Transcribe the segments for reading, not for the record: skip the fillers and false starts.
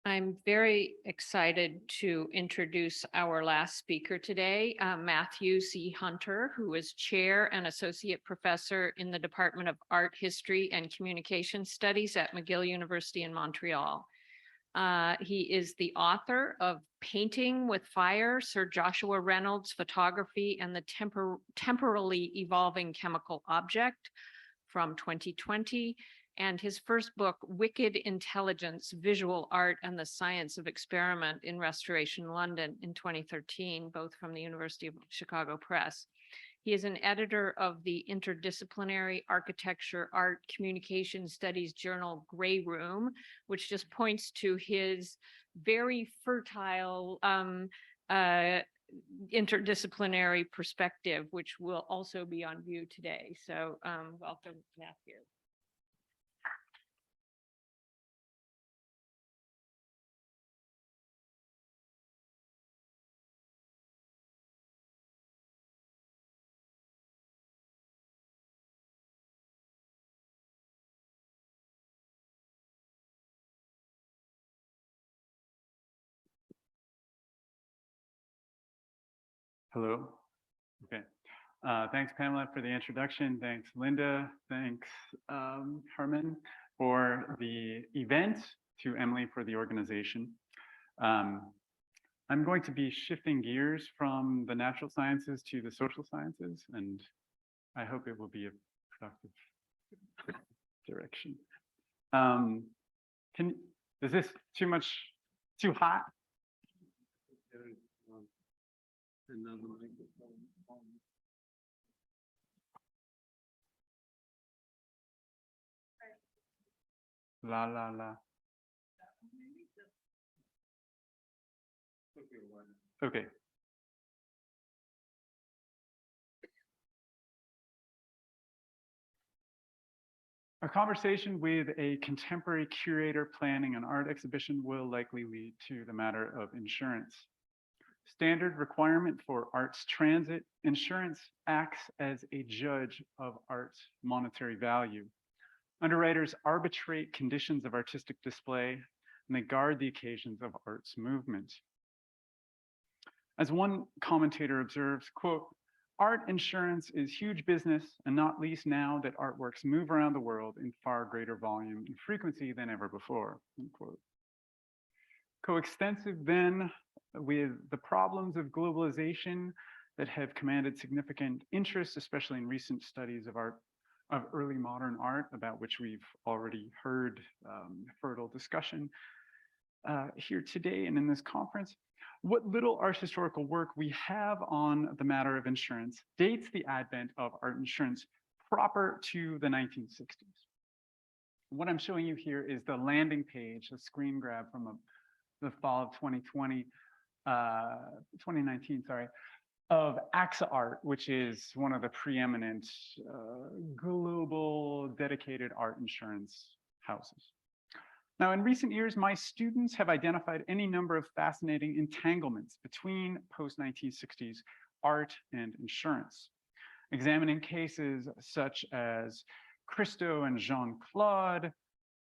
I'm very excited to introduce our last speaker today, Matthew C. Hunter, who is Chair and Associate Professor in the Department of Art History and Communication Studies at McGill University in Montreal. He is the author of Painting with Fire, Sir Joshua Reynolds' Photography and the Temporally Evolving Chemical Object from 2020, and his first book, Wicked Intelligence, Visual Art and the Science of Experiment in Restoration London in 2013, both from the University of Chicago Press. He is an editor of the interdisciplinary architecture, art, communication studies journal Grey Room, which just points to his very fertile interdisciplinary perspective, which will also be on view today. So welcome, Matthew. Hello. Okay. Thanks, Pamela, for the introduction. Thanks, Linda. Thanks, Herman, for the event, to Emily for the organization. I'm going to be shifting gears from the natural sciences to the social sciences, and I hope it will be a productive direction. Is this too hot? Another microphone. La la la. Okay. A conversation with a contemporary curator planning an art exhibition will likely lead to the matter of insurance. Standard requirement for art's transit, insurance acts as a judge of art's monetary value. Underwriters arbitrate conditions of artistic display, and they guard the occasions of art's movement. As one commentator observes, quote, "Art insurance is huge business, and not least now that artworks move around the world in far greater volume and frequency than ever before," unquote. Coextensive then with the problems of globalization that have commanded significant interest, especially in recent studies of early modern art, about which we've already heard fertile discussion here today and in this conference. What little art historical work we have on the matter of insurance dates the advent of art insurance proper to the 1960s. What I'm showing you here is the landing page, a screen grab from the fall of 2019, sorry, of AXA Art, which is one of the preeminent global dedicated art insurance houses. Now, in recent years, my students have identified any number of fascinating entanglements between post-1960s art and insurance, examining cases such as Christo and Jean-Claude,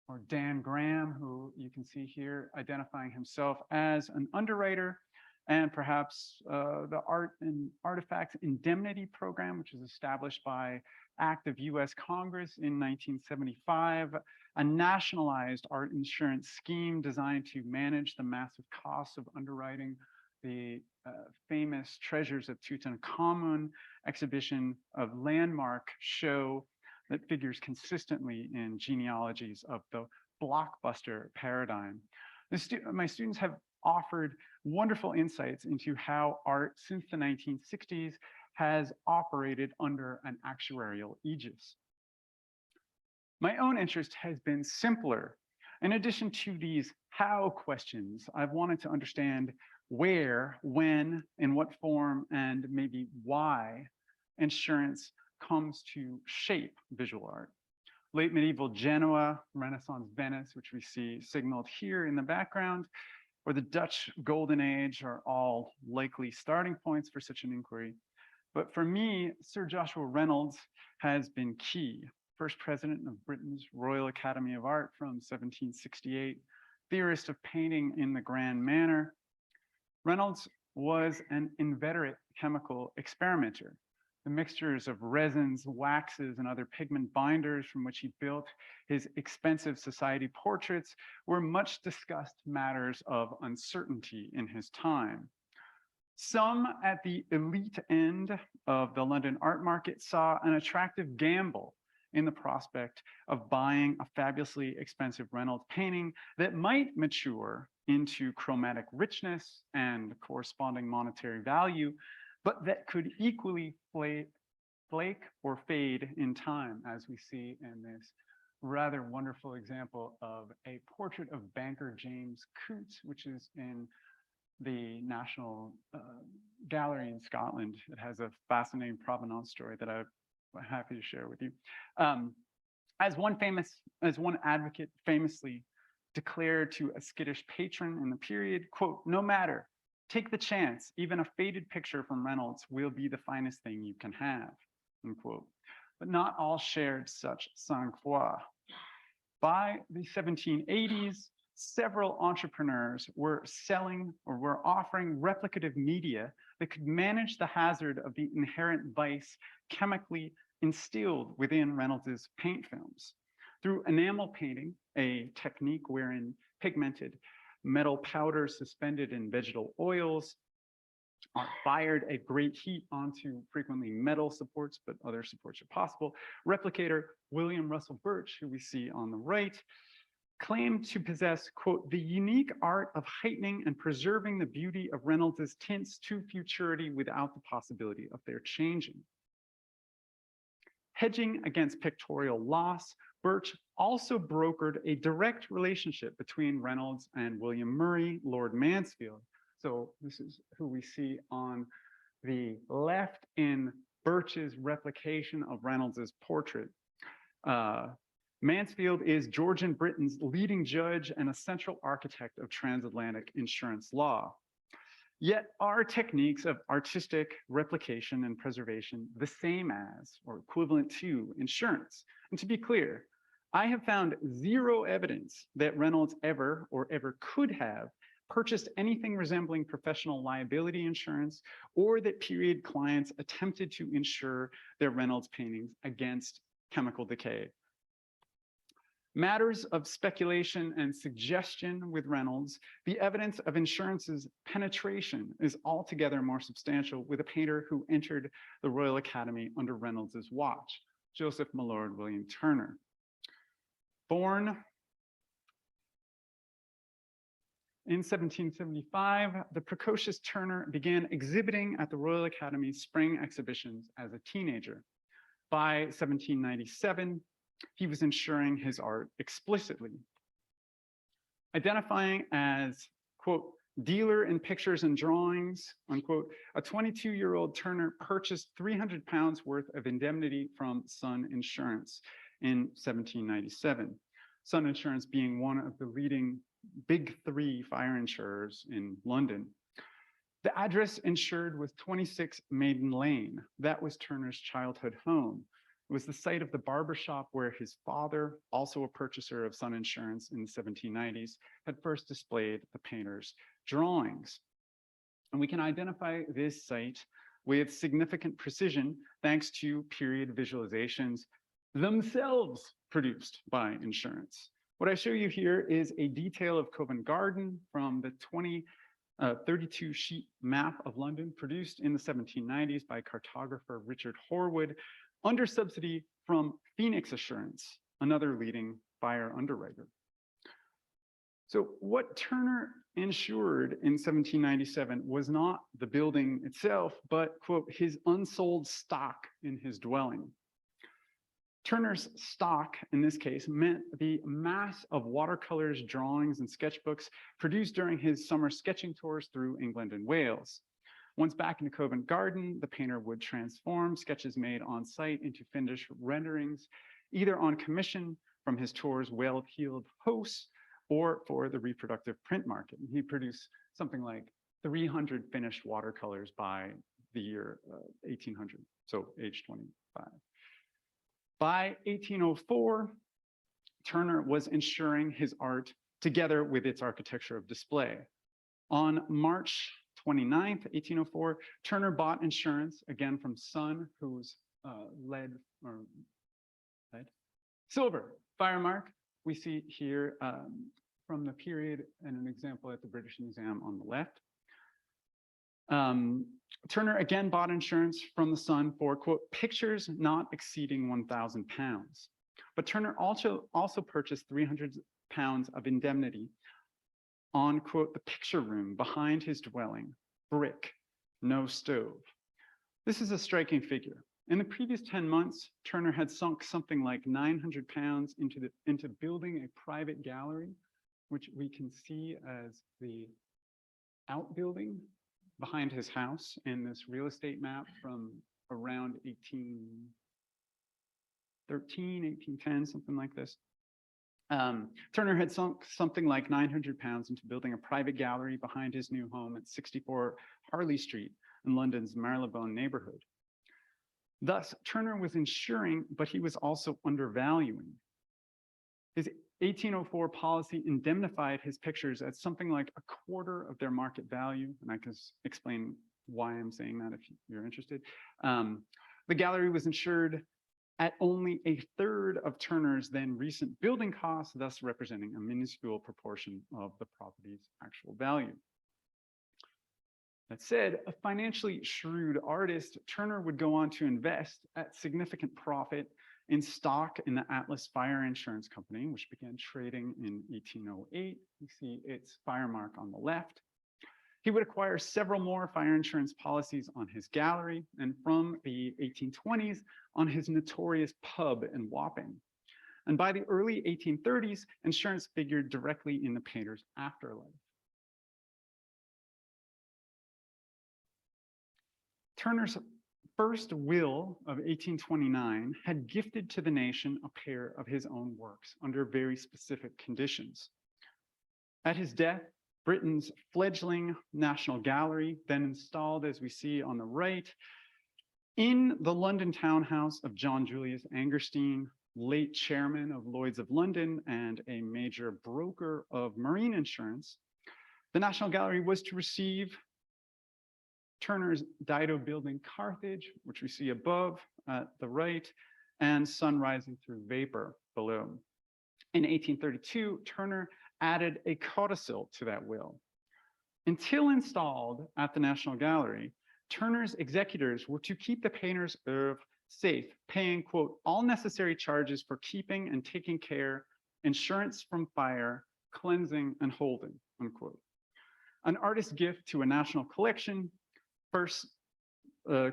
or Dan Graham, who you can see here identifying himself as an underwriter, and perhaps the Art and Artifacts Indemnity Program, which was established by Act of US Congress in 1975, a nationalized art insurance scheme designed to manage the massive costs of underwriting the famous Treasures of Tutankhamun exhibition of landmark show that figures consistently in genealogies of the blockbuster paradigm. My students have offered wonderful insights into how art since the 1960s has operated under an actuarial aegis. My own interest has been simpler. In addition to these how questions, I've wanted to understand where, when, in what form, and maybe why insurance comes to shape visual art. Late medieval Genoa, Renaissance Venice, which we see signaled here in the background, or the Dutch Golden Age are all likely starting points for such an inquiry. But for me, Sir Joshua Reynolds has been key. First president of Britain's Royal Academy of Art from 1768 theorist of painting in the grand manner, Reynolds was an inveterate chemical experimenter. The mixtures of resins, waxes, and other pigment binders from which he built his expensive society portraits were much discussed matters of uncertainty in his time. Some at the elite end of the London art market saw an attractive gamble in the prospect of buying a fabulously expensive Reynolds painting that might mature into chromatic richness and corresponding monetary value, but that could equally flake or fade in time, as we see in this rather wonderful example of a portrait of banker James Coote, which is in the National Gallery in Scotland. It has a fascinating provenance story that I'm happy to share with you. As one advocate famously declared to a skittish patron in the period, quote, "No matter, take the chance, even a faded picture from Reynolds will be the finest thing you can have," unquote. But not all shared such sang-froid. By the 1780s, several entrepreneurs were selling or were offering replicative media that could manage the hazard of the inherent vice chemically instilled within Reynolds's paint films. Through enamel painting, a technique wherein pigmented metal powders suspended in vegetal oils are fired at great heat onto frequently metal supports, but other supports are possible, replicator William Russell Birch, who we see on the right, claimed to possess, quote, "the unique art of heightening and preserving the beauty of Reynolds's tints to futurity without the possibility of their changing." Hedging against pictorial loss, Birch also brokered a direct relationship between Reynolds and William Murray, Lord Mansfield. So this is who we see on the left in Birch's replication of Reynolds's portrait. Mansfield is Georgian Britain's leading judge and a central architect of transatlantic insurance law. Yet are techniques of artistic replication and preservation the same as or equivalent to insurance? And to be clear, I have found zero evidence that Reynolds ever could have purchased anything resembling professional liability insurance, or that period clients attempted to insure their Reynolds paintings against chemical decay. Matters of speculation and suggestion with Reynolds, the evidence of insurance's penetration is altogether more substantial with a painter who entered the Royal Academy under Reynolds's watch, Joseph Milord William Turner. Born in 1775, the precocious Turner began exhibiting at the Royal Academy's spring exhibitions as a teenager. By 1797, he was insuring his art explicitly. Identifying as, quote, "dealer in pictures and drawings," unquote, a 22-year-old Turner purchased £300 worth of indemnity from Sun Insurance in 1797. Sun Insurance being one of the leading big three fire insurers in London. The address insured was 26 Maiden Lane. That was Turner's childhood home. It was the site of the barbershop where his father, also a purchaser of Sun Insurance in the 1790s, had first displayed the painter's drawings. And we can identify this site with significant precision thanks to period visualizations themselves produced by insurance. What I show you here is a detail of Covent Garden from the 32-sheet map of London produced in the 1790s by cartographer Richard Horwood, under subsidy from Phoenix Assurance, another leading fire underwriter. So what Turner insured in 1797 was not the building itself, but, quote, his unsold stock in his dwelling. Turner's stock, in this case, meant the mass of watercolors, drawings, and sketchbooks produced during his summer sketching tours through England and Wales. Once back in Covent Garden, the painter would transform sketches made on site into finished renderings, either on commission from his tour's well-heeled hosts or for the reproductive print market. He produced something like 300 finished watercolors by the year 1800, so age 25. By 1804, Turner was insuring his art together with its architecture of display. On March 29th, 1804, Turner bought insurance, again from Sun, whose lead silver fire mark we see here from the period, and an example at the British Museum on the left. Turner again bought insurance from the Sun for, quote, pictures not exceeding £1,000. But Turner also purchased £300 of indemnity on, quote, the picture room behind his dwelling, brick, no stove. This is a striking figure. In the previous 10 months, Turner had sunk something like £900 into building a private gallery, which we can see as the outbuilding behind his house in this real estate map from around 1813, 1810, something like this. Turner had sunk something like £900 into building a private gallery behind his new home at 64 Harley Street in London's Marylebone neighborhood. Thus, Turner was insuring, but he was also undervaluing. His 1804 policy indemnified his pictures at something like a quarter of their market value, and I can explain why I'm saying that if you're interested. The gallery was insured at only a third of Turner's then recent building costs, thus representing a minuscule proportion of the property's actual value. That said, a financially shrewd artist, Turner would go on to invest at significant profit in stock in the Atlas Fire Insurance Company, which began trading in 1808. You see its fire mark on the left. He would acquire several more fire insurance policies on his gallery, and from the 1820s on his notorious pub in Wapping. And by the early 1830s, insurance figured directly in the painter's afterlife. Turner's first will of 1829 had gifted to the nation a pair of his own works under very specific conditions. At his death, Britain's fledgling National Gallery, then installed, as we see on the right, in the London townhouse of John Julius Angerstein, late chairman of Lloyd's of London and a major broker of marine insurance, the National Gallery was to receive Turner's Dido building Carthage, which we see above at the right, and Sun Rising Through Vapor below. In 1832, Turner added a codicil to that will. Until installed at the National Gallery, Turner's executors were to keep the painter's oeuvre safe, paying, quote, all necessary charges for keeping and taking care, insurance from fire, cleansing and holding, unquote. An artist's gift to a national collection, first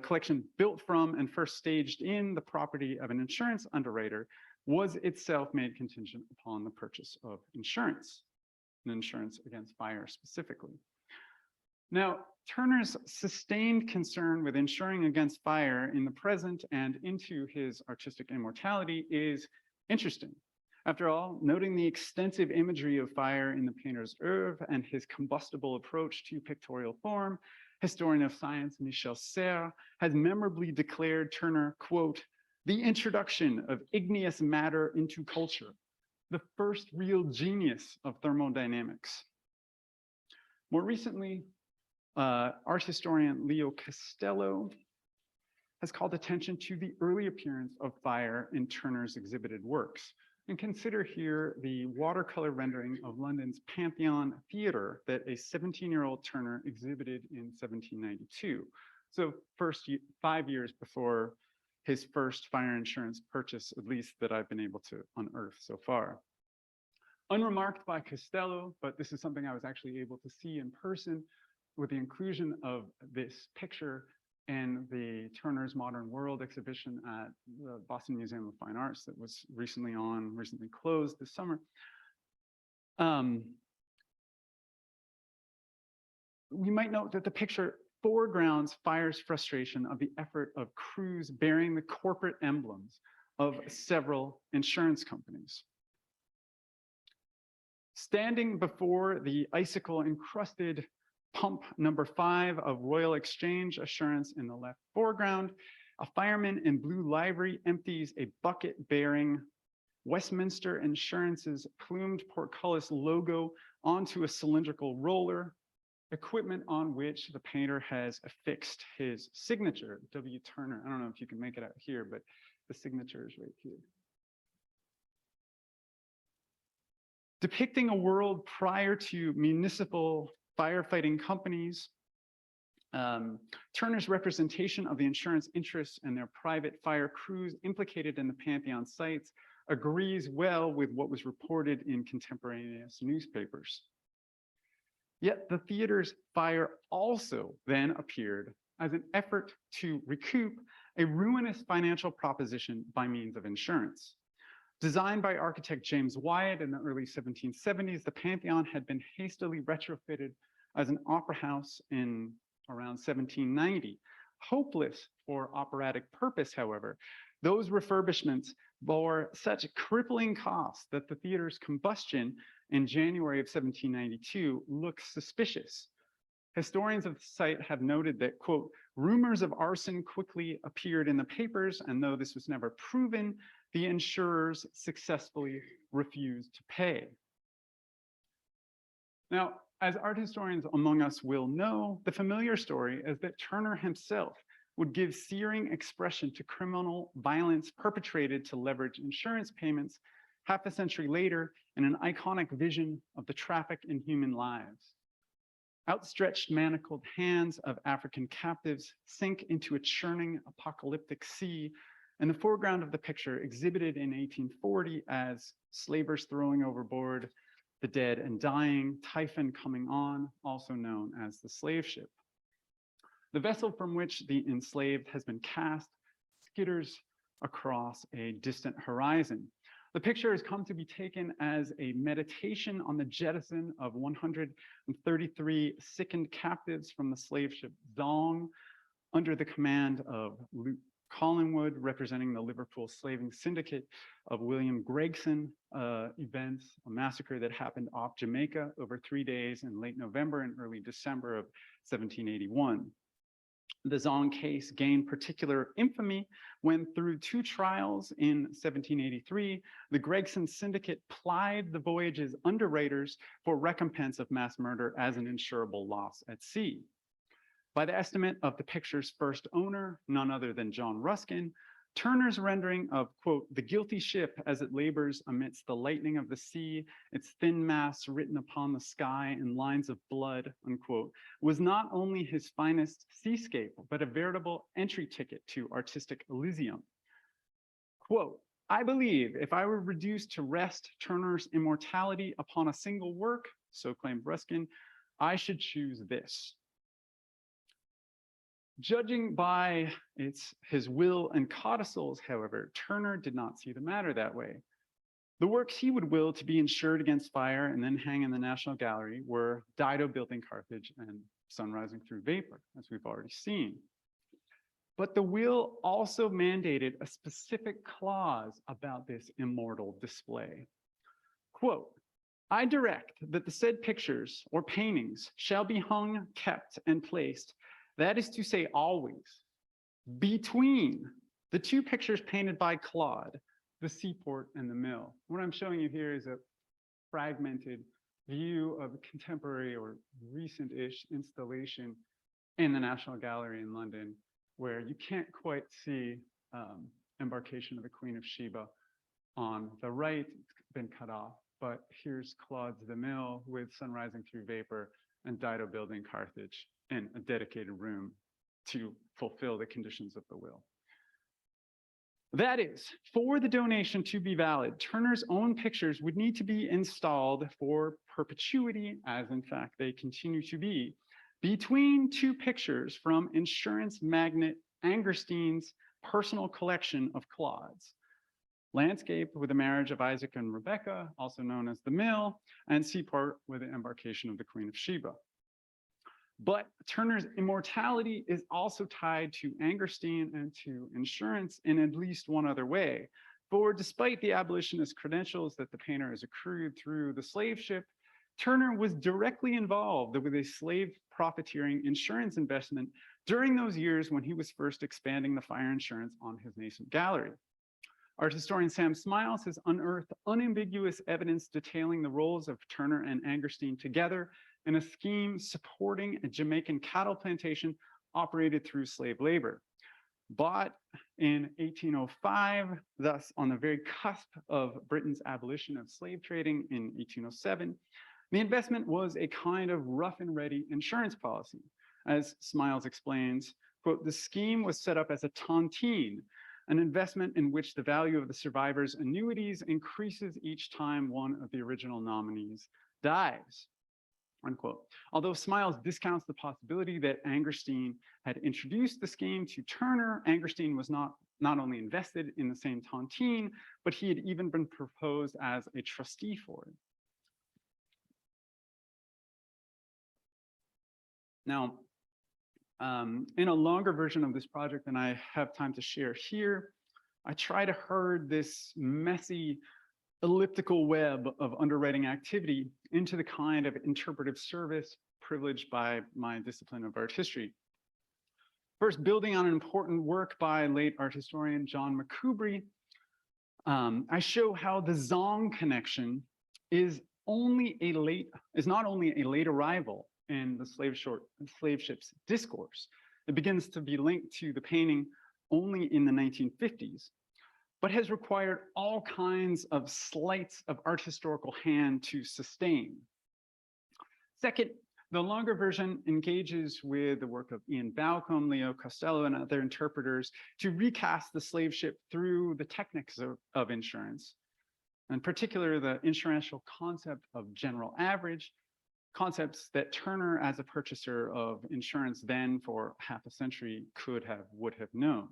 collection built from and first staged in the property of an insurance underwriter, was itself made contingent upon the purchase of insurance, and insurance against fire specifically. Now, Turner's sustained concern with insuring against fire in the present and into his artistic immortality is interesting. After all, noting the extensive imagery of fire in the painter's oeuvre and his combustible approach to pictorial form, historian of science Michel Serres has memorably declared Turner, quote, the introduction of igneous matter into culture, the first real genius of thermodynamics. More recently, art historian Leo Costello has called attention to the early appearance of fire in Turner's exhibited works. And consider here the watercolor rendering of London's Pantheon Theatre that a 17-year-old Turner exhibited in 1792. So 5 years before his first fire insurance purchase, at least that I've been able to unearth so far. Unremarked by Costello, but this is something I was actually able to see in person with the inclusion of this picture in the Turner's Modern World exhibition at the Boston Museum of Fine Arts that was recently closed this summer. We might note that the picture foregrounds fire's frustration of the effort of crews bearing the corporate emblems of several insurance companies. Standing before the icicle-encrusted pump number 5 of Royal Exchange Assurance in the left foreground, a fireman in blue livery empties a bucket bearing Westminster Insurance's plumed portcullis logo onto a cylindrical roller, equipment on which the painter has affixed his signature, W. Turner. I don't know if you can make it out here, but the signature is right here. Depicting a world prior to municipal firefighting companies, Turner's representation of the insurance interests and their private fire crews implicated in the Pantheon sites agrees well with what was reported in contemporaneous newspapers. Yet the theater's fire also then appeared as an effort to recoup a ruinous financial proposition by means of insurance. Designed by architect James Wyatt in the early 1770s, the Pantheon had been hastily retrofitted as an opera house in around 1790. Hopeless for operatic purpose, however, those refurbishments bore such crippling costs that the theater's combustion in January of 1792 looks suspicious. Historians of the site have noted that, quote, rumors of arson quickly appeared in the papers, and though this was never proven, the insurers successfully refused to pay. Now, as art historians among us will know, the familiar story is that Turner himself would give searing expression to criminal violence perpetrated to leverage insurance payments half a century later in an iconic vision of the traffic in human lives. Outstretched manacled hands of African captives sink into a churning apocalyptic sea, and the foreground of the picture exhibited in 1840 as slavers throwing overboard the dead and dying, Typhon Coming On, also known as the slave ship. The vessel from which the enslaved has been cast skitters across a distant horizon. The picture has come to be taken as a meditation on the jettison of 133 sickened captives from the slave ship Zong under the command of Luke Collingwood, representing the Liverpool slaving syndicate of William Gregson events, a massacre that happened off Jamaica over 3 days in late November and early December of 1781. The Zong case gained particular infamy when, through 2 trials in 1783, the Gregson syndicate plied the voyage's underwriters for recompense of mass murder as an insurable loss at sea. By the estimate of the picture's first owner, none other than John Ruskin, Turner's rendering of, quote, the guilty ship as it labors amidst the lightning of the sea, its thin masts written upon the sky in lines of blood, unquote, was not only his finest seascape, but a veritable entry ticket to artistic Elysium. Quote, I believe if I were reduced to rest Turner's immortality upon a single work, so claimed Ruskin, I should choose this. Judging by his will and codicils, however, Turner did not see the matter that way. The works he would will to be insured against fire and then hang in the National Gallery were Dido building Carthage and Sun Rising Through Vapor, as we've already seen. But the will also mandated a specific clause about this immortal display. Quote, I direct that the said pictures or paintings shall be hung, kept, and placed, that is to say, always, between the 2 pictures painted by Claude, the seaport and the mill. What I'm showing you here is a fragmented view of a contemporary or recent-ish installation in the National Gallery in London, where you can't quite see Embarkation of the Queen of Sheba on the right. It's been cut off, but here's Claude's The Mill with Sun Rising Through Vapor and Dido building Carthage in a dedicated room to fulfill the conditions of the will. That is, for the donation to be valid, Turner's own pictures would need to be installed for perpetuity, as in fact they continue to be, between 2 pictures from insurance magnate Angerstein's personal collection of Claudes. Landscape with the marriage of Isaac and Rebecca, also known as the Mill, and Seaport with the Embarkation of the Queen of Sheba. But Turner's immortality is also tied to Angerstein and to insurance in at least one other way. For despite the abolitionist credentials that the painter has accrued through the slave ship, Turner was directly involved with a slave profiteering insurance investment during those years when he was first expanding the fire insurance on his nascent gallery. Art historian Sam Smiles has unearthed unambiguous evidence detailing the roles of Turner and Angerstein together in a scheme supporting a Jamaican cattle plantation operated through slave labor. Bought in 1805, thus on the very cusp of Britain's abolition of slave trading in 1807, the investment was a kind of rough and ready insurance policy. As Smiles explains, quote, the scheme was set up as a tontine, an investment in which the value of the survivor's annuities increases each time one of the original nominees dies, unquote. Although Smiles discounts the possibility that Angerstein had introduced the scheme to Turner, Angerstein was not only invested in the same tontine, but he had even been proposed as a trustee for it. Now, in a longer version of this project than I have time to share here, I try to herd this messy elliptical web of underwriting activity into the kind of interpretive service privileged by my discipline of art history. First, building on an important work by late art historian John McCubry, I show how the Zong connection is not only a late arrival in the slave ship's discourse. It begins to be linked to the painting only in the 1950s, but has required all kinds of sleights of art historical hand to sustain. Second, the longer version engages with the work of Ian Balcombe, Leo Costello, and other interpreters to recast the slave ship through the technics of insurance, in particular the insurantial concept of general average, concepts that Turner, as a purchaser of insurance then for half a century, would have known.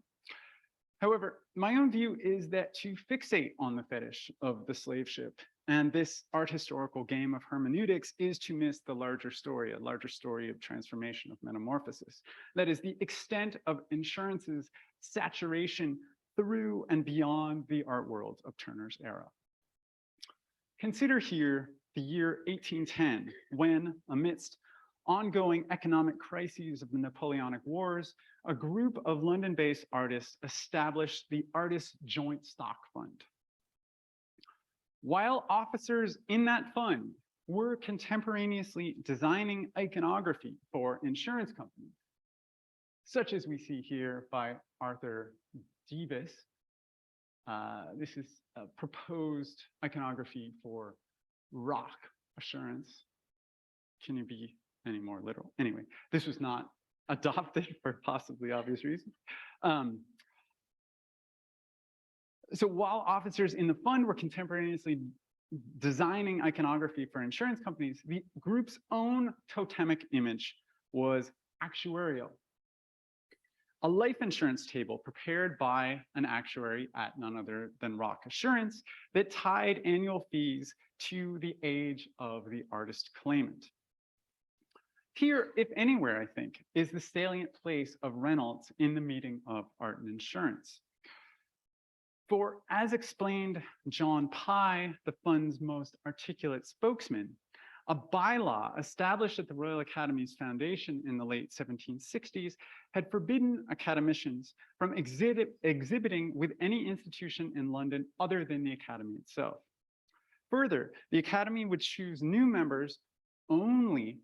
However, my own view is that to fixate on the fetish of the slave ship and this art historical game of hermeneutics is to miss the larger story, a larger story of transformation, of metamorphosis. That is the extent of insurance's saturation through and beyond the art world of Turner's era. Consider here the year 1810, when, amidst ongoing economic crises of the Napoleonic Wars, a group of London-based artists established the Artists' Joint Stock Fund. While officers in that fund were contemporaneously designing iconography for insurance companies, such as we see here by Arthur Davis. This is a proposed iconography for rock assurance. Can you be any more literal? Anyway, this was not adopted for possibly obvious reasons. So while officers in the fund were contemporaneously designing iconography for insurance companies, the group's own totemic image was actuarial. A life insurance table prepared by an actuary at none other than Rock Assurance that tied annual fees to the age of the artist claimant. Here, if anywhere, I think, is the salient place of Reynolds in the meeting of art and insurance. For as explained John Pye, the fund's most articulate spokesman, a bylaw established at the Royal Academy's foundation in the late 1760s had forbidden academicians from exhibiting with any institution in London other than the Academy itself. Further, the Academy would choose new members only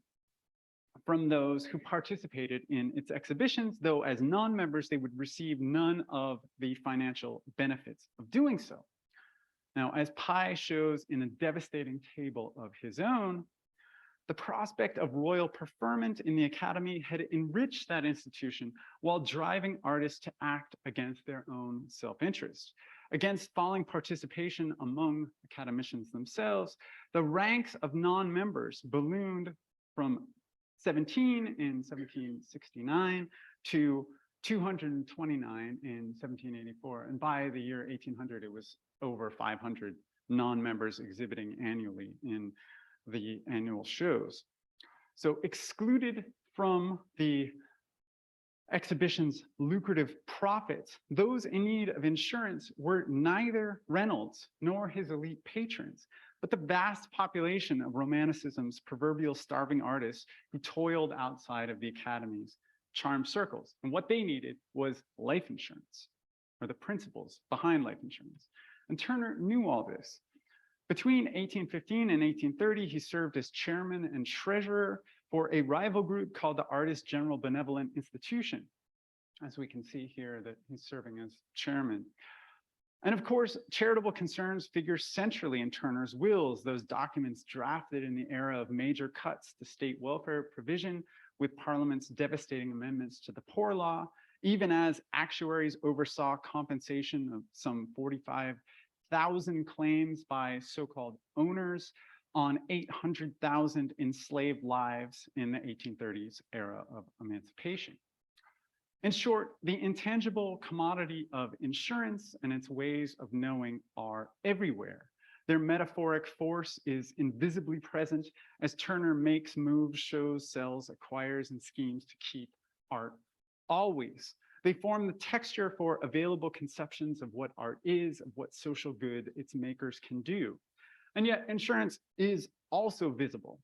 from those who participated in its exhibitions, though as non-members, they would receive none of the financial benefits of doing so. Now, as Pye shows in a devastating table of his own, the prospect of royal preferment in the Academy had enriched that institution while driving artists to act against their own self-interest. Against falling participation among academicians themselves, the ranks of non-members ballooned from 17 in 1769 to 229 in 1784. And by the year 1800, it was over 500 non-members exhibiting annually in the annual shows. So excluded from the exhibition's lucrative profits, those in need of insurance were neither Reynolds nor his elite patrons, but the vast population of Romanticism's proverbial starving artists who toiled outside of the Academy's charm circles. And what they needed was life insurance. or the principles behind life insurance. And Turner knew all this. Between 1815 and 1830, he served as chairman and treasurer for a rival group called the Artist General Benevolent Institution. As we can see here that he's serving as chairman. And of course, charitable concerns figure centrally in Turner's wills, those documents drafted in the era of major cuts to state welfare provision with Parliament's devastating amendments to the Poor Law, even as actuaries oversaw compensation of some 45,000 claims by so-called owners on 800,000 enslaved lives in the 1830s era of emancipation. In short, the intangible commodity of insurance and its ways of knowing are everywhere. Their metaphoric force is invisibly present as Turner makes, moves, shows, sells, acquires, and schemes to keep art always. They form the texture for available conceptions of what art is, of what social good its makers can do. And yet insurance is also visible.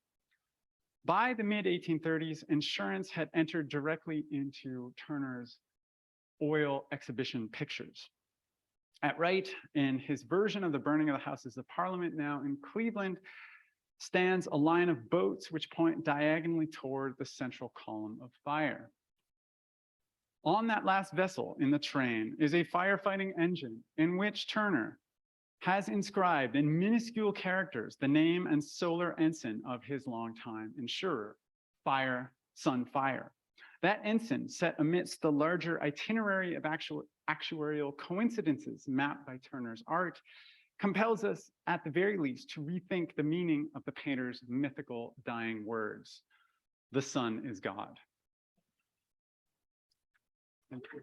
By the mid-1830s, insurance had entered directly into Turner's oil exhibition pictures. At right, in his version of the burning of the Houses of Parliament now in Cleveland, stands a line of boats which point diagonally toward the central column of fire. On that last vessel in the train is a firefighting engine in which Turner has inscribed in minuscule characters the name and solar ensign of his longtime insurer, Fire, Sun Fire. That ensign, set amidst the larger itinerary of actuarial coincidences mapped by Turner's art, compels us, at the very least, to rethink the meaning of the painter's mythical dying words. The sun is God. Thank you.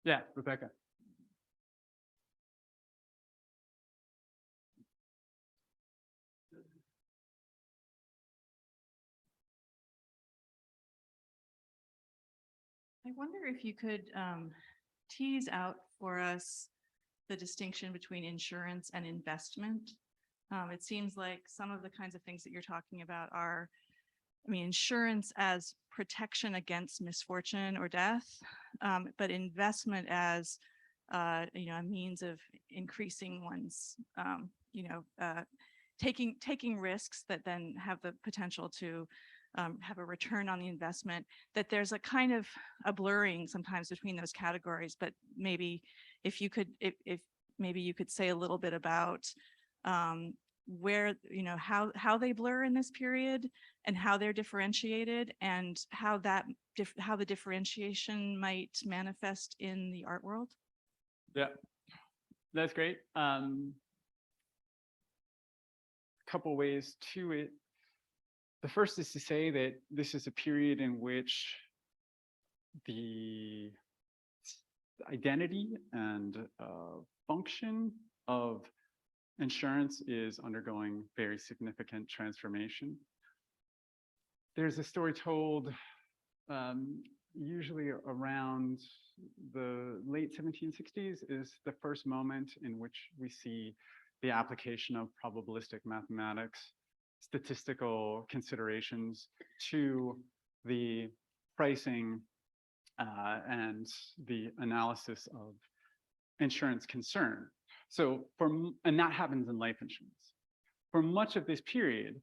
Yeah, Rebecca. I wonder if you could tease out for us the distinction between insurance and investment. It seems like some of the kinds of things that you're talking about are, insurance as protection against misfortune or death, but investment as, a means of increasing one's, taking risks that then have the potential to have a return on the investment, that there's a kind of a blurring sometimes between those categories. But maybe if you could, if maybe you could say a little bit about where, how they blur in this period and how they're differentiated, and how that how the differentiation might manifest in the art world. Yeah, that's great. Couple ways to it. The first is to say that this is a period in which the identity and function of insurance is undergoing very significant transformation. There's a story told usually around the late 1760s is the first moment in which we see the application of probabilistic mathematics, statistical considerations to the pricing and the analysis of insurance concern. So and that happens in life insurance. For much of this period,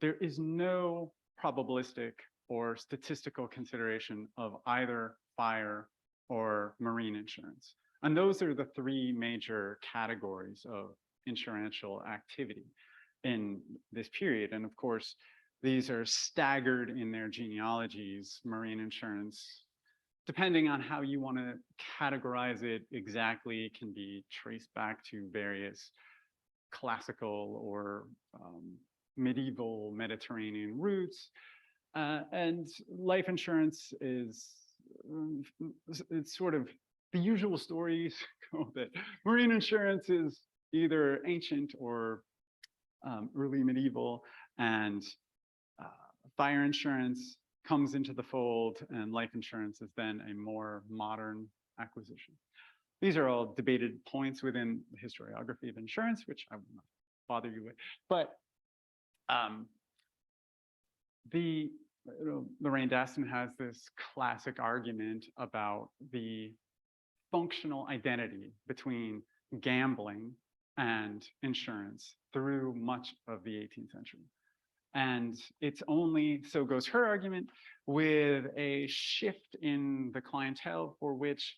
there is no probabilistic or statistical consideration of either fire or marine insurance. And those are the three major categories of insurantial activity in this period. And of course, these are staggered in their genealogies. Marine insurance, depending on how you want to categorize it exactly, can be traced back to various classical or medieval Mediterranean roots. And life insurance is, it's sort of the usual stories that marine insurance is either ancient or early medieval, and fire insurance comes into the fold, and life insurance is then a more modern acquisition. These are all debated points within the historiography of insurance, which I will not bother you with. But Lorraine Daston has this classic argument about the functional identity between gambling and insurance through much of the 18th century. And it's only, so goes her argument, with a shift in the clientele for which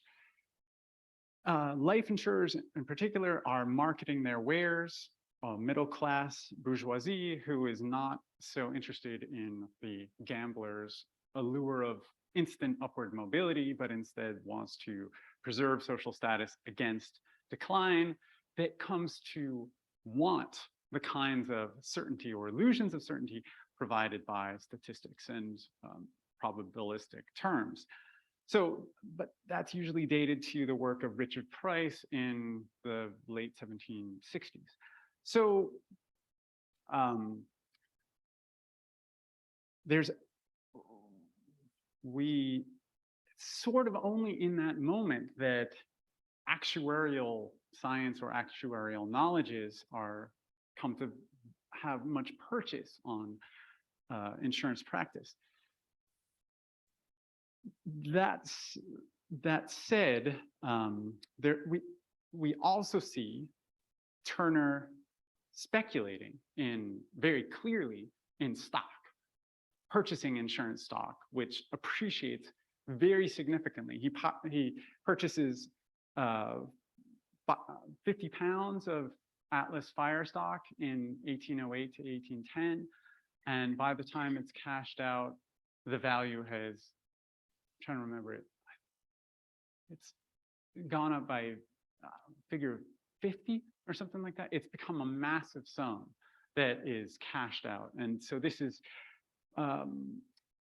life insurers in particular are marketing their wares, middle class bourgeoisie who is not so interested in the gambler's allure of instant upward mobility, but instead wants to preserve social status against decline, that comes to want the kinds of certainty or illusions of certainty provided by statistics and probabilistic terms. So, but that's usually dated to the work of Richard Price in the late 1760s. So we sort of only in that moment that actuarial science or actuarial knowledges are come to have much purchase on insurance practice. That said, we also see Turner speculating very clearly in stock, purchasing insurance stock, which appreciates very significantly. He purchases 50 pounds of Atlas fire stock in 1808 to 1810, and by the time it's cashed out, the value has, I'm trying to remember it, it's gone up by figure 50 or something like that. It's become a massive sum that is cashed out. And so this is,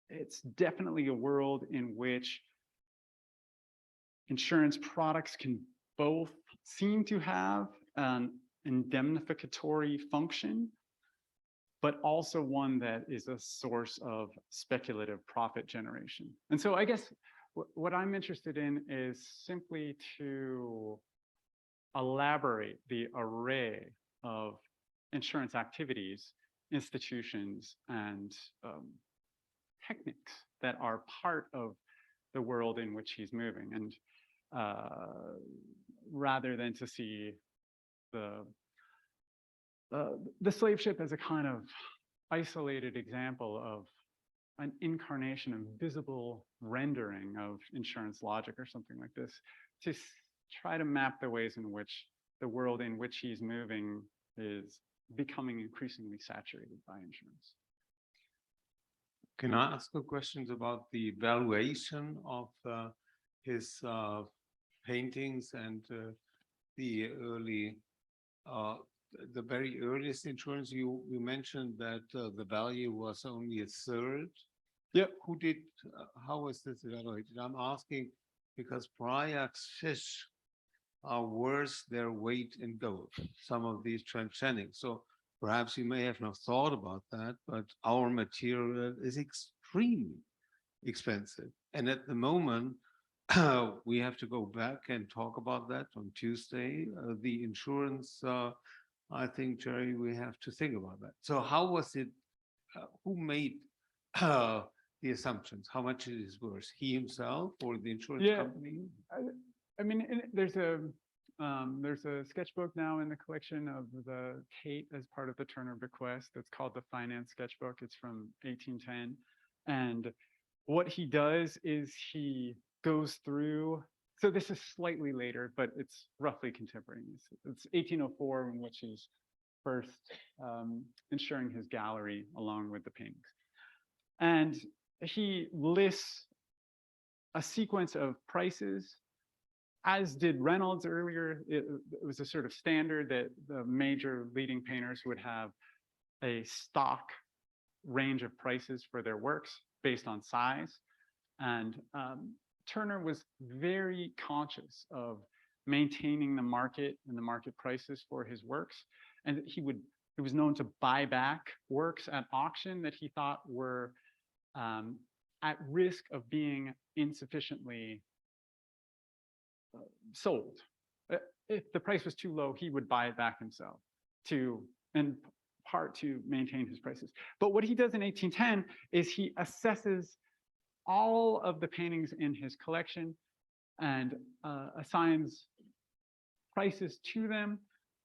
it's definitely a world in which insurance products can both seem to have an indemnificatory function, but also one that is a source of speculative profit generation. And so I guess what I'm interested in is simply to elaborate the array of insurance activities, institutions, and techniques that are part of the world in which he's moving. And rather than to see the slave ship as a kind of isolated example of an incarnation of visible rendering of insurance logic or something like this, to try to map the ways in which the world in which he's moving is becoming increasingly saturated by insurance. Can I ask you questions about the valuation of his paintings and the early, the very earliest insurance? You mentioned that the value was only a third. Yep. Who did? How was this evaluated? I'm asking because Bryack's fish are worth their weight in gold. Some of these transgenic. So perhaps you may have not thought about that, but our material is extremely expensive. And at the moment, we have to go back and talk about that on Tuesday. The insurance, I think, Jerry, we have to think about that. So how was it, who made the assumptions, how much it is worth? He himself or the insurance company? I mean, there's a sketchbook now in the collection of the Tate as part of the Turner bequest that's called the Finance Sketchbook. It's from 1810. And what he does is he goes through, so this is slightly later, but it's roughly contemporaneous. It's 1804 in which he's first insuring his gallery along with the paintings. And he lists a sequence of prices, as did Reynolds earlier. It was a sort of standard that the major leading painters would have a stock range of prices for their works based on size. And Turner was very conscious of maintaining the market and the market prices for his works. And he was known to buy back works at auction that he thought were at risk of being insufficiently sold. If the price was too low, he would buy it back himself and part to maintain his prices. But what he does in 1810 is he assesses all of the paintings in his collection and assigns prices to them.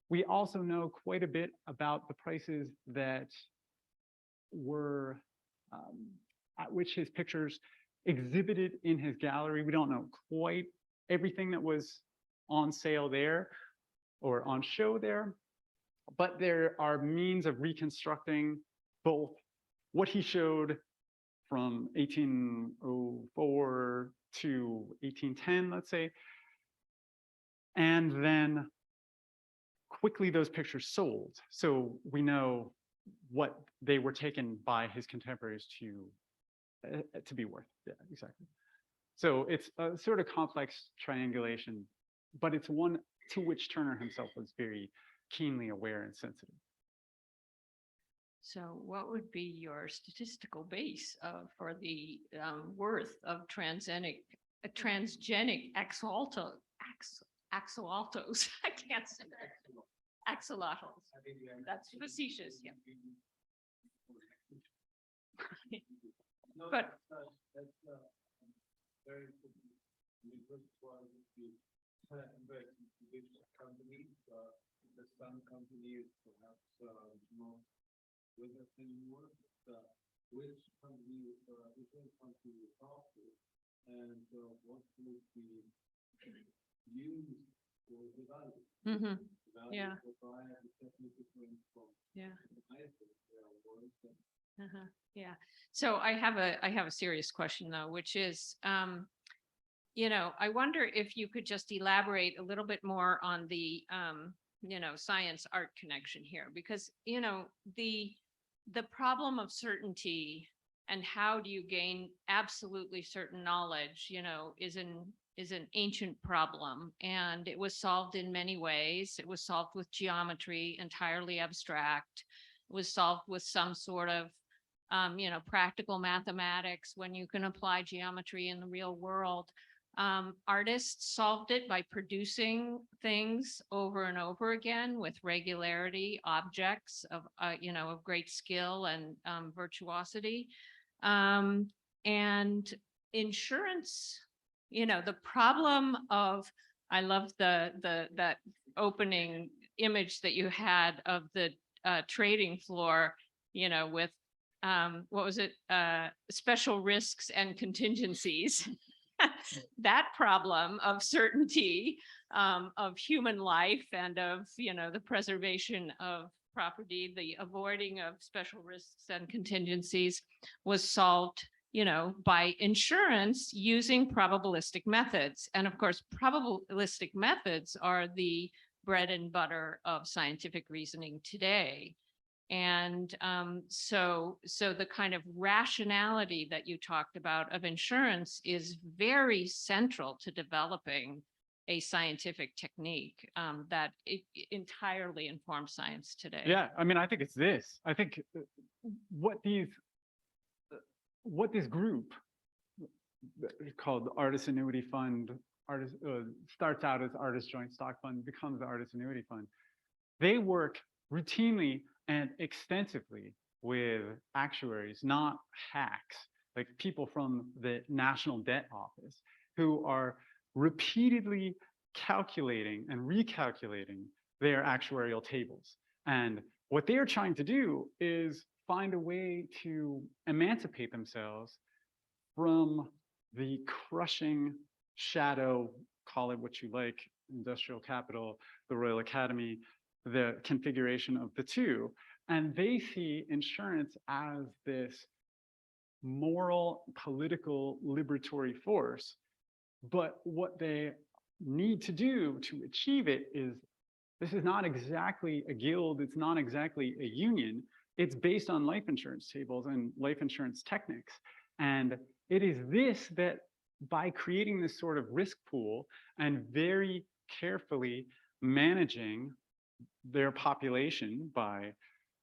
We also know quite a bit about the prices that were at which his pictures exhibited in his gallery. We don't know quite everything that was on sale there or on show there, but there are means of reconstructing both what he showed from 1804 to 1810, let's say, and then quickly those pictures sold. So we know what they were taken by his contemporaries to be worth. Yeah, exactly. So it's a sort of complex triangulation, but it's one to which Turner himself was very keenly aware and sensitive. So what would be your statistical base for the worth of transgenic axolotls? I can't say that. Axolotls. That's facetious, yeah. But very first one would be invest in which companies, the some companies perhaps not with us anymore, but which company, different company you talk to, and what would be used for the value. mm-hmm, The value yeah. for buyer is definitely different from Yeah. the ISIS, words and Yeah. So I have a serious question though, which is, I wonder if you could just elaborate a little bit more on the, science art connection here, because, the problem of certainty and how do you gain absolutely certain knowledge, is an ancient problem, and it was solved in many ways. It was solved with geometry, entirely abstract. It was solved with some sort of practical mathematics when you can apply geometry in the real world. Artists solved it by producing things over and over again with regularity, objects of great skill and virtuosity. And insurance, the problem of, I love that opening image that you had of the trading floor, with what was it? Special risks and contingencies. That problem of certainty, of human life and of, the preservation of property, the avoiding of special risks and contingencies was solved, by insurance using probabilistic methods. And of course, probabilistic methods are the bread and butter of scientific reasoning today. And so the kind of rationality that you talked about of insurance is very central to developing a scientific technique that entirely informs science today. Yeah, I mean, I think it's this. I think what this group called the Artist Annuity Fund, starts out as Artist Joint Stock Fund, becomes the Artist Annuity Fund. They work routinely and extensively with actuaries, not hacks, like people from the National Debt Office, who are repeatedly calculating and recalculating their actuarial tables. And what they are trying to do is find a way to emancipate themselves from the crushing shadow, call it what you like, industrial capital, the Royal Academy, the configuration of the two. And they see insurance as this moral, political, liberatory force. But what they need to do to achieve it is, this is not exactly a guild, it's not exactly a union. It's based on life insurance tables and life insurance techniques. And it is this that, by creating this sort of risk pool and very carefully managing their population by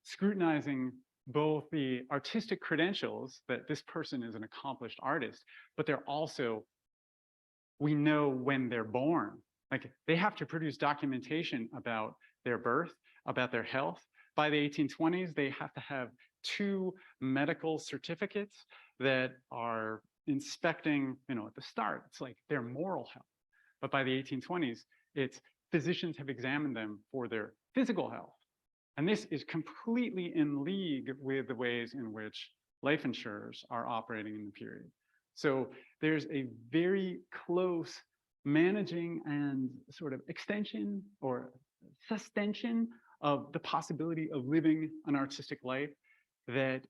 scrutinizing both the artistic credentials that this person is an accomplished artist, but they're also, we know when they're born. Like, they have to produce documentation about their birth, about their health, By the 1820s, they have to have 2 medical certificates that are inspecting, at the start, it's like their moral health. But by the 1820s, it's physicians have examined them for their physical health. And this is completely in league with the ways in which life insurers are operating in the period. So there's a very close managing and sort of extension or sustention of the possibility of living an artistic life that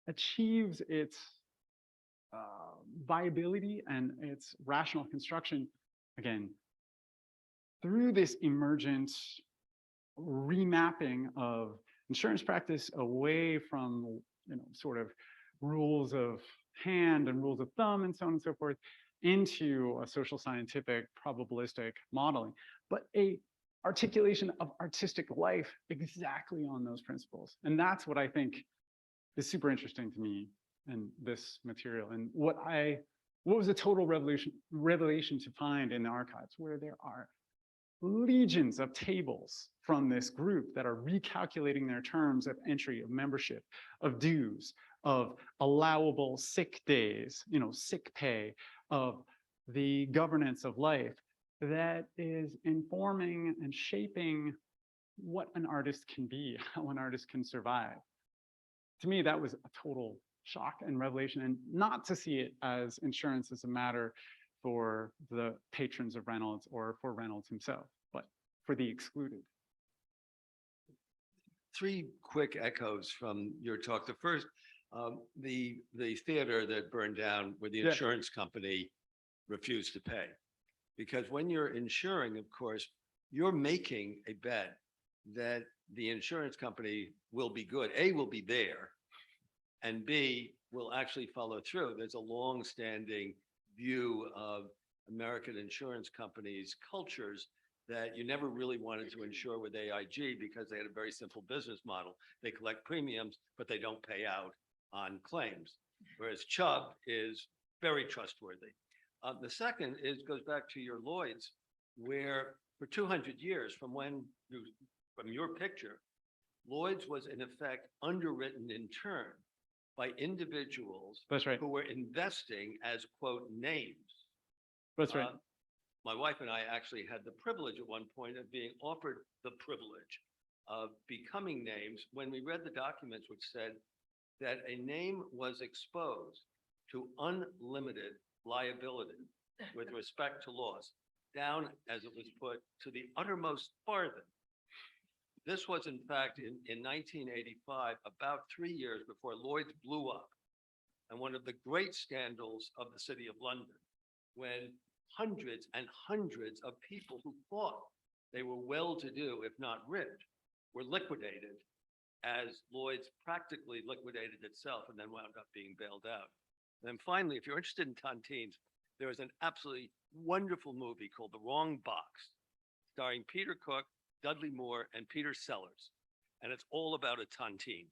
achieves its viability and its rational construction, again, through this emergent remapping of insurance practice away from, sort of rules of hand and rules of thumb and so on and so forth into a social scientific probabilistic modeling, but a articulation of artistic life exactly on those principles. And that's what I think is super interesting to me in this material, and what was a total revelation to find in the archives, where there are legions of tables from this group that are recalculating their terms of entry, of membership, of dues, of allowable sick days, sick pay, of the governance of life that is informing and shaping what an artist can be, how an artist can survive. To me, that was a total shock and revelation, and not to see it as insurance as a matter for the patrons of Reynolds or for Reynolds himself, but for the excluded. 3 quick echoes from your talk. The first, the theater that burned down where the insurance company refused to pay. Because when you're insuring, of course, you're making a bet that the insurance company will be good. A, will be there, and B, will actually follow through. There's a long-standing view of American insurance companies' cultures that you never really wanted to insure with AIG because they had a very simple business model. They collect premiums, but they don't pay out on claims, whereas Chubb is very trustworthy. The second goes back to your Lloyd's, where for 200 years from your picture, Lloyd's was in effect underwritten in turn by individuals That's right. who were investing as, quote, names. That's right. My wife and I actually had the privilege at one point of being offered the privilege of becoming names when we read the documents which said that a name was exposed to unlimited liability with respect to loss, down, as it was put, to the uttermost farthing. This was, in fact, in 1985, about 3 years before Lloyd's blew up, and one of the great scandals of the City of London, when hundreds and hundreds of people who thought they were well-to-do, if not rich, were liquidated, as Lloyd's practically liquidated itself and then wound up being bailed out. And then finally, if you're interested in tontines, there is an absolutely wonderful movie called The Wrong Box, starring Peter Cook, Dudley Moore, and Peter Sellers. And it's all about a tontine.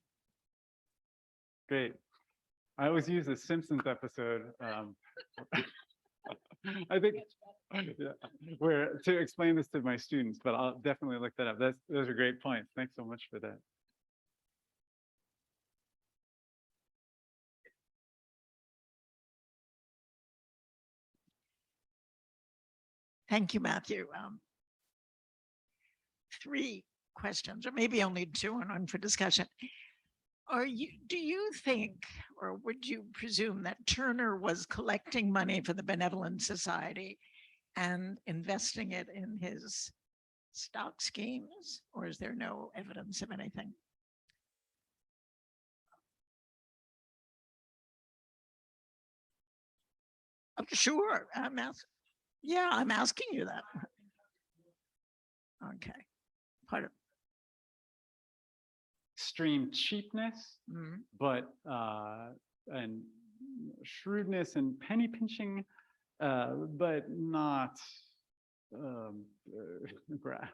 Great. I always use the Simpsons episode. I think where to explain this to my students, but I'll definitely look that up. Those are great points. Thanks so much for that. Thank you, Matthew. 3 questions, or maybe only 2, and one for discussion. Do you think, or would you presume, that Turner was collecting money for the Benevolent Society and investing it in his stock schemes, or is there no evidence of anything? I'm sure. I'm asking you that. Okay. Part of Extreme cheapness, but and shrewdness and penny pinching, but not graft.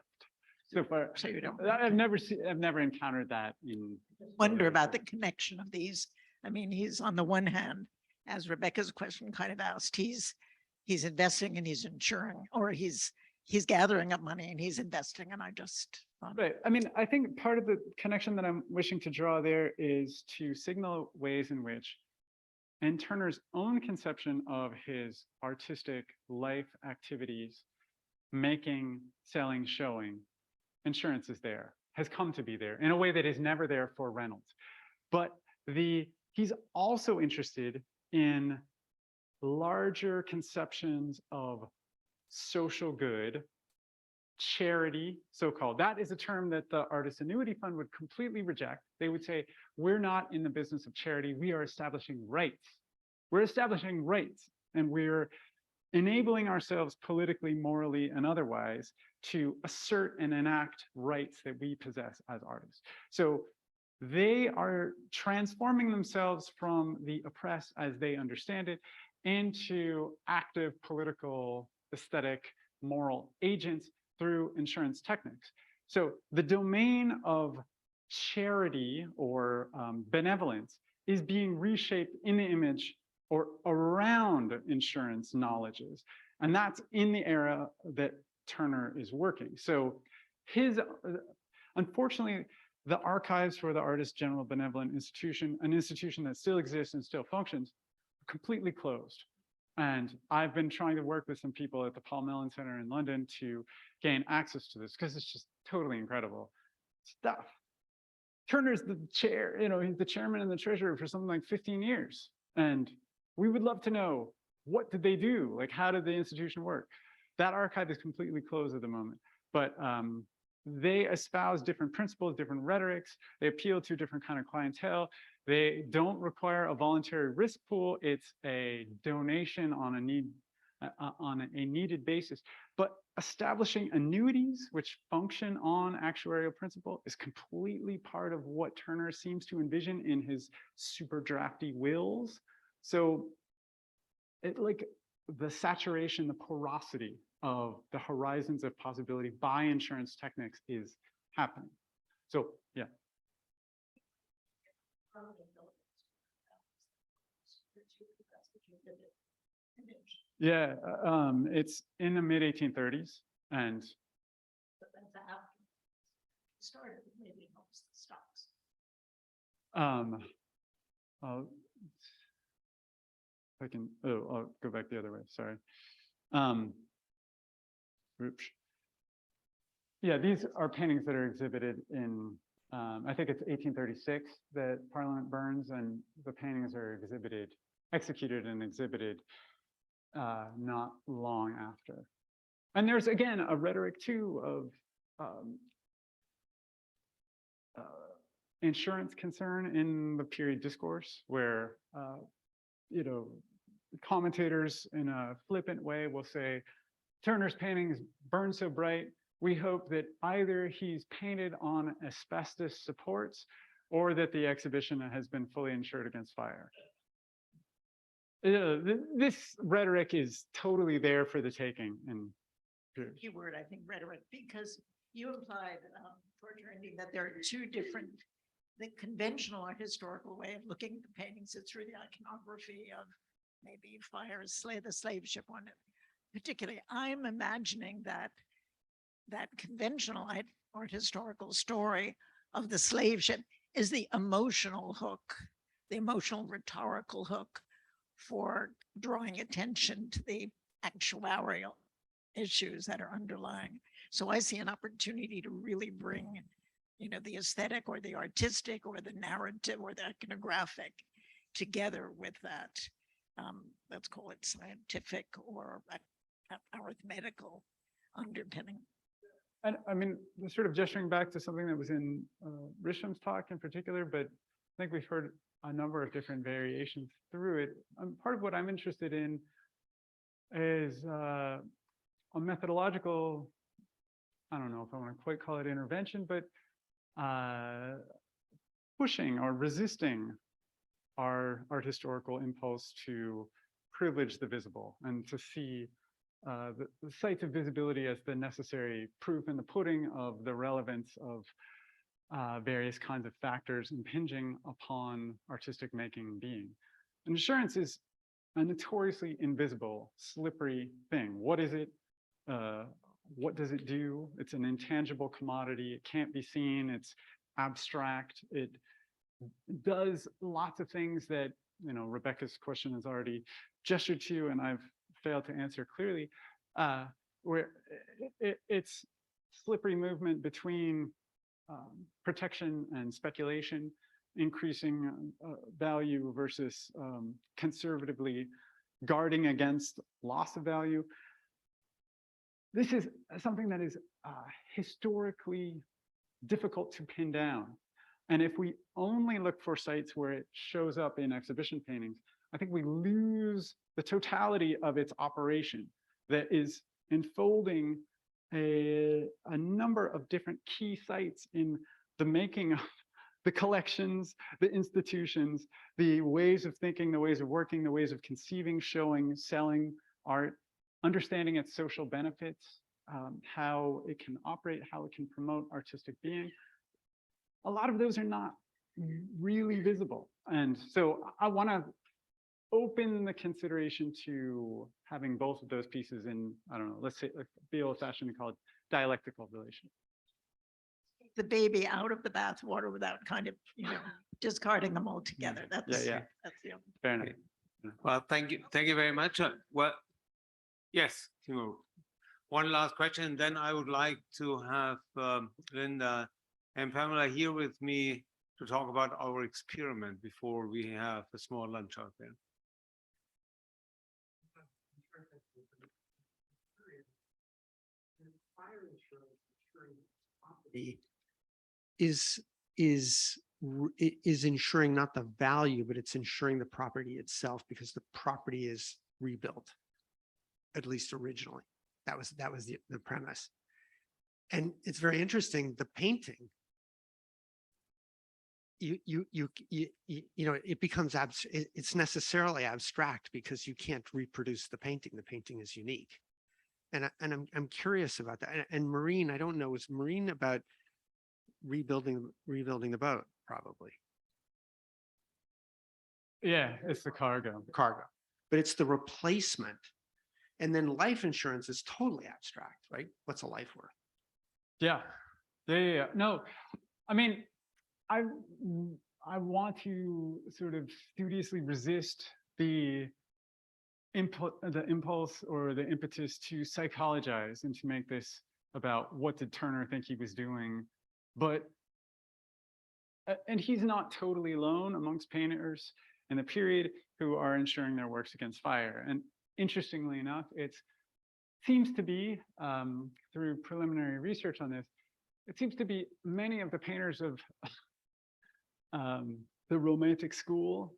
So far, So you don't I've never encountered that in. wonder about the connection of these. I mean, he's on the one hand, as Rebecca's question kind of asked, he's investing and he's insuring, or he's he's gathering up money and he's investing, and I just thought. Right. I mean, I think part of the connection that I'm wishing to draw there is to signal ways in which, in Turner's own conception of his artistic life activities, making, selling, showing, insurance is there, has come to be there in a way that is never there for Reynolds. But he's also interested in larger conceptions of social good, charity, so-called. That is a term that the Artist Annuity Fund would completely reject. They would say, we're not in the business of charity, we are establishing rights. We're establishing rights, and we're enabling ourselves politically, morally, and otherwise to assert and enact rights that we possess as artists. So they are transforming themselves from the oppressed as they understand it into active political, aesthetic, moral agents through insurance techniques. So the domain of charity or benevolence is being reshaped in the image or around insurance knowledges. And that's in the era that Turner is working. So unfortunately, the Archives for the Artist General Benevolent Institution, an institution that still exists and still functions, completely closed. And I've been trying to work with some people at the Paul Mellon Center in London to gain access to this because it's just totally incredible stuff. Turner's the chair, he's the chairman and the treasurer for something like 15 years. And we would love to know, what did they do? Like, how did the institution work? That archive is completely closed at the moment. But they espouse different principles, different rhetorics. They appeal to different kind of clientele. They don't require a voluntary risk pool. It's a donation on a needed basis. But establishing annuities, which function on actuarial principle, is completely part of what Turner seems to envision in his super drafty wills. So like the saturation, the porosity of the horizons of possibility by insurance techniques is happening. So yeah. Yeah, it's in the mid 1830s, and Started maybe helps the stocks. I'll go back the other way, sorry. Oops. Yeah, these are paintings that are exhibited in, I think it's 1836 that Parliament burns, and the paintings are executed and exhibited not long after. And there's, again, a rhetoric too of insurance concern in the period discourse, where commentators in a flippant way will say, Turner's paintings burn so bright, we hope that either he's painted on asbestos supports or that the exhibition has been fully insured against fire. This rhetoric is totally there for the taking. And Keyword, I think, rhetoric, because you implied, George Randy, that there are two different, the conventional art historical way of looking at the paintings is through the iconography of maybe fires, the slave ship one. Particularly, I'm imagining that conventional art historical story of the slave ship is the emotional hook, the emotional rhetorical hook for drawing attention to the actuarial issues that are underlying. So I see an opportunity to really bring, the aesthetic or the artistic or the narrative or the iconographic together with that. Let's call it scientific or arithmetical underpinning. And I mean, sort of gesturing back to something that was in Risham's talk in particular, but I think we've heard a number of different variations through it. Part of what I'm interested in is a methodological, I don't know if I want to quite call it intervention, but pushing or resisting our art historical impulse to privilege the visible and to see the sites of visibility as the necessary proof in the pudding of the relevance of various kinds of factors impinging upon artistic making being. And insurance is a notoriously invisible, slippery thing. What is it? what does it do? It's an intangible commodity. It can't be seen. It's abstract. It does lots of things that, Rebecca's question has already gestured to, and I've failed to answer clearly, where it's slippery movement between protection and speculation, increasing value versus conservatively guarding against loss of value. This is something that is historically difficult to pin down. And if we only look for sites where it shows up in exhibition paintings, I think we lose the totality of its operation that is enfolding a number of different key sites in the making of the collections, the institutions, the ways of thinking, the ways of working, the ways of conceiving, showing, selling art, understanding its social benefits, how it can operate, how it can promote artistic being. A lot of those are not really visible. And so I want to open the consideration to having both of those pieces in, I don't know, let's say, be old-fashioned and call it dialectical relation. The baby out of the bathwater without kind of, discarding them all together. That's yeah. That's the other. Fair enough. Well, thank you very much. Well, yes, Timo. One last question, then I would like to have Linda and Pamela here with me to talk about our experiment before we have a small lunch out there. Is ensuring not the value, but it's ensuring the property itself, because the property is rebuilt, at least originally. That was the premise. And it's very interesting, the painting, it becomes it's necessarily abstract because you can't reproduce the painting. The painting is unique. And I'm curious about that. And marine, I don't know, is marine about rebuilding the boat? Probably. Yeah, it's the cargo. But it's the replacement. And then life insurance is totally abstract, right? What's a life worth? Yeah. No, I mean, I want to sort of studiously resist the impulse or the impetus to psychologize and to make this about what did Turner think he was doing. But, and he's not totally alone amongst painters in the period who are insuring their works against fire. And interestingly enough, it seems to be, through preliminary research on this, it seems to be many of the painters of the Romantic school,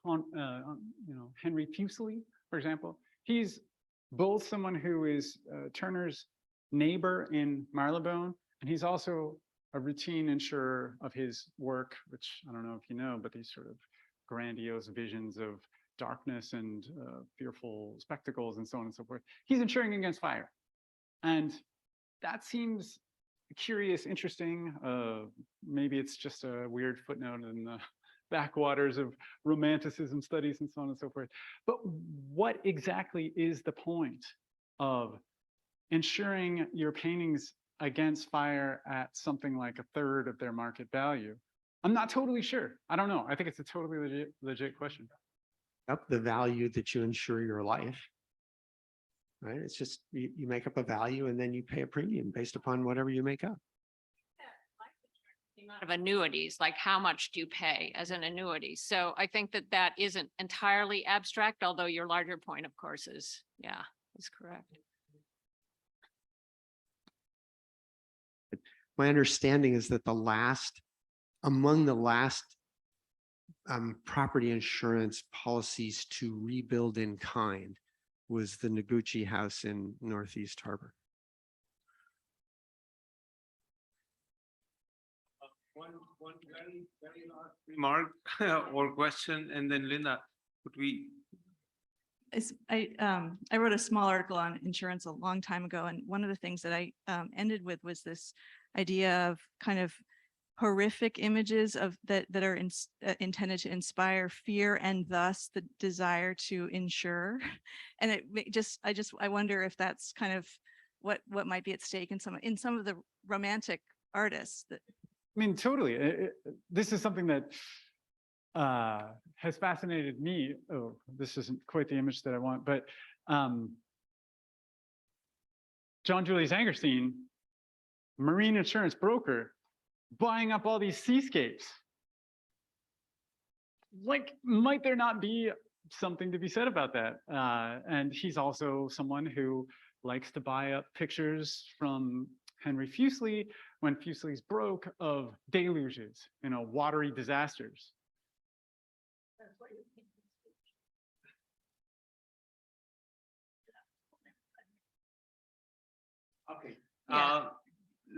Henry Fuseli, for example, he's both someone who is Turner's neighbor in Marylebone, and he's also a routine insurer of his work, which I don't know if you know, but these sort of grandiose visions of darkness and fearful spectacles and so on and so forth. He's insuring against fire. And that seems curious, interesting. Maybe it's just a weird footnote in the backwaters of romanticism studies and so on and so forth. But what exactly is the point of insuring your paintings against fire at something like a third of their market value? I'm not totally sure. I don't know. I think it's a totally legit question. Up the value that you insure your life, right? It's just you make up a value and then you pay a premium based upon whatever you make up. The amount of annuities, like how much do you pay as an annuity? So I think that isn't entirely abstract, although your larger point, of course, is correct. My understanding is that among the last property insurance policies to rebuild in kind was the Noguchi house in Northeast Harbor. One very last remark or question, and then Linda, would we? I wrote a small article on insurance a long time ago, and one of the things that I ended with was this idea of kind of horrific images that are intended to inspire fear and thus the desire to insure. And I wonder if that's kind of what might be at stake in some of the romantic artists that. I mean, totally. This is something that has fascinated me. Oh, this isn't quite the image that I want, but John Julius Angerstein, marine insurance broker, buying up all these seascapes. Like, might there not be something to be said about that? And he's also someone who likes to buy up pictures from Henry Fuseli when Fuseli's broke of deluges, watery disasters. Okay. Yeah.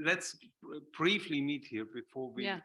Let's briefly meet here before we Yeah.